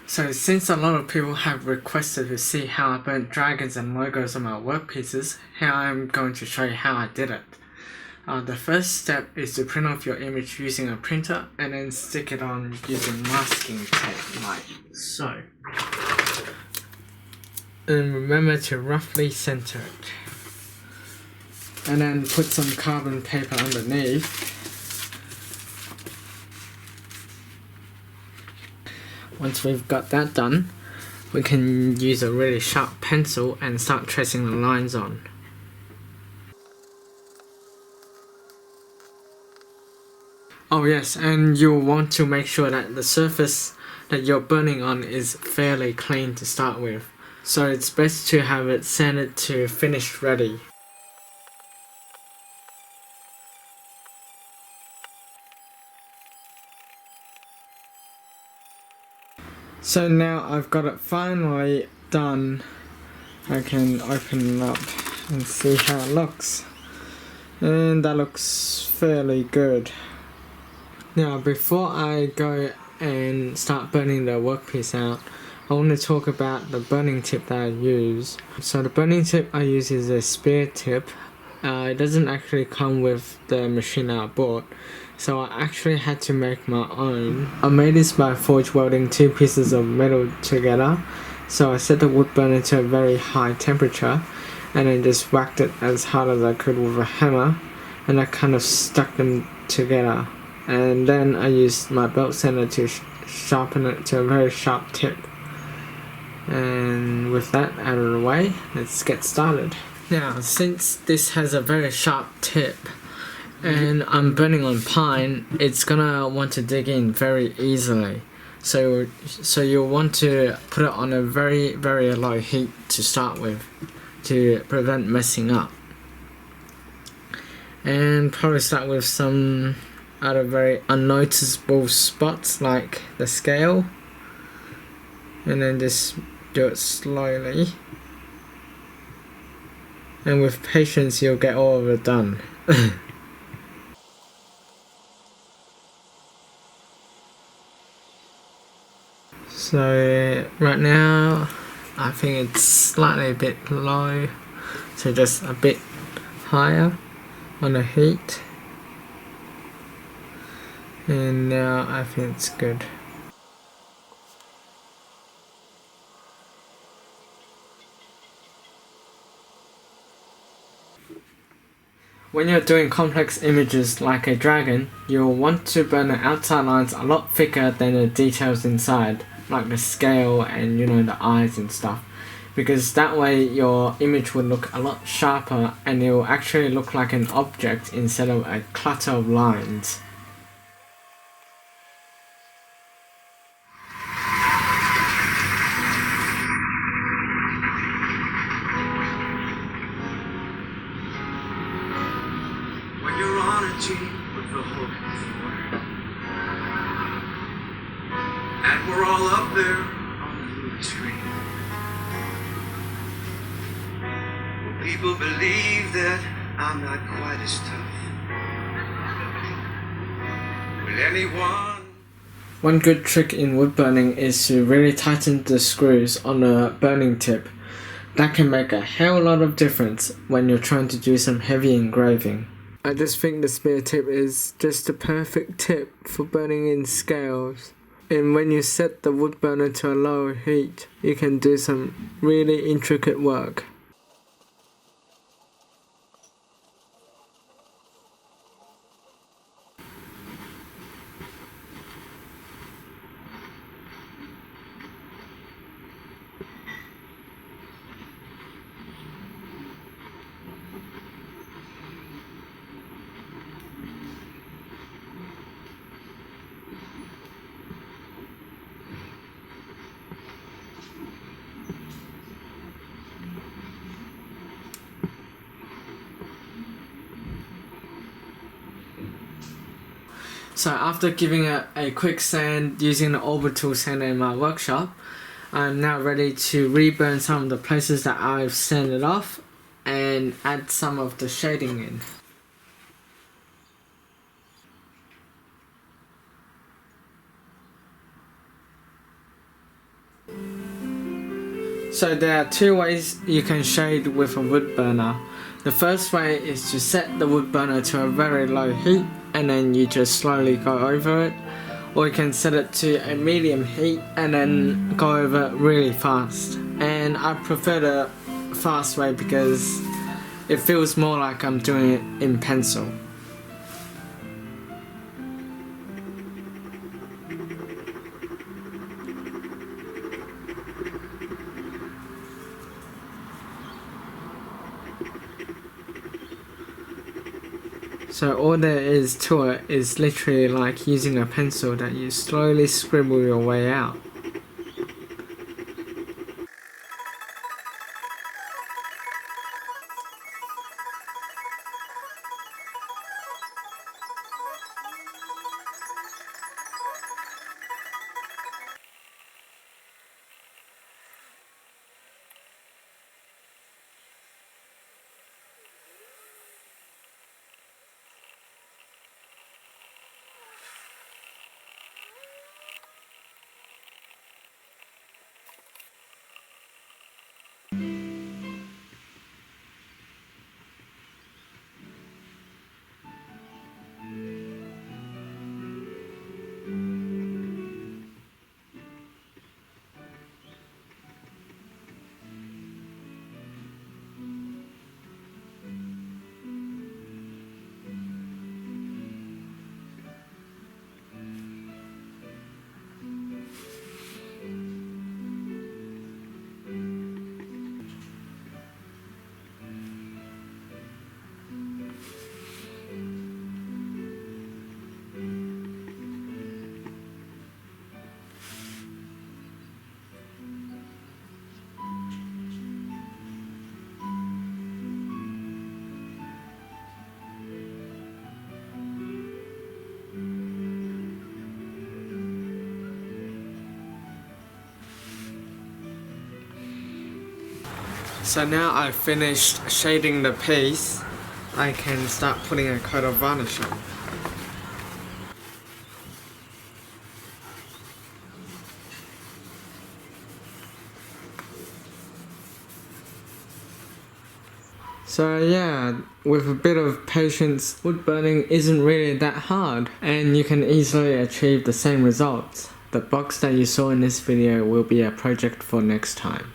So since a lot of people have requested to see how I burnt dragons and logos on my workpieces, here I am going to show you how I did it. The first step is to print off your image using a printer and then stick it on using masking tape like so. And remember to roughly center it. And then put some carbon paper underneath. Once we've got that done, we can use a really sharp pencil and start tracing the lines on. Oh yes, and you'll want to make sure that the surface that you're burning on is fairly clean to start with. So it's best to have it sanded to finish ready. So now I've got it finally done, I can open it up and see how it looks. And that looks fairly good. Now before I go and start burning the workpiece out, I want to talk about the burning tip that I use. So the burning tip I use is a spare tip. It doesn't actually come with the machine I bought, so I actually had to make my own. I made this by forge welding two pieces of metal together. So I set the wood burner to a very high temperature and then just whacked it as hard as I could with a hammer, and I kind of stuck them together. And then I used my belt sander to sharpen it to a very sharp tip. And with that out of the way, let's get started. Now, since this has a very sharp tip and I'm burning on pine, it's gonna want to dig in very easily. So you'll want to put it on a very low heat to start with to prevent messing up. And probably start with some other very unnoticeable spots like the scale, and then just do it slowly. And with patience you'll get all of it done. So right now I think it's slightly a bit low, so just a bit higher on the heat. And now I think it's good. When you're doing complex images like a dragon, you'll want to burn the outside lines a lot thicker than the details inside, like the scale and the eyes and stuff, because that way your image will look a lot sharper and it will actually look like an object instead of a clutter of lines. With the hook before, and we're all up there on the little tree. Well, people believe that I'm not quite as tough. Will anyone? One good trick in wood burning is to really tighten the screws on the burning tip. That can make a hell lot of difference when you're trying to do some heavy engraving. I just think the spare tip is just the perfect tip for burning in scales. And when you set the wood burner to a low heat, you can do some really intricate work. So after giving it a quick sand using the orbital sander in my workshop, I'm now ready to reburn some of the places that I've sanded off and add some of the shading in. So there are two ways you can shade with a wood burner. The first way is to set the wood burner to a very low heat and then you just slowly go over it. Or you can set it to a medium heat and then go over it really fast. And I prefer the fast way because it feels more like I'm doing it in pencil. So all there is to it is literally like using a pencil that you slowly scribble your way out. So now I've finished shading the piece, I can start putting a coat of varnish on. So yeah, with a bit of patience, wood burning isn't really that hard and you can easily achieve the same results. The box that you saw in this video will be a project for next time.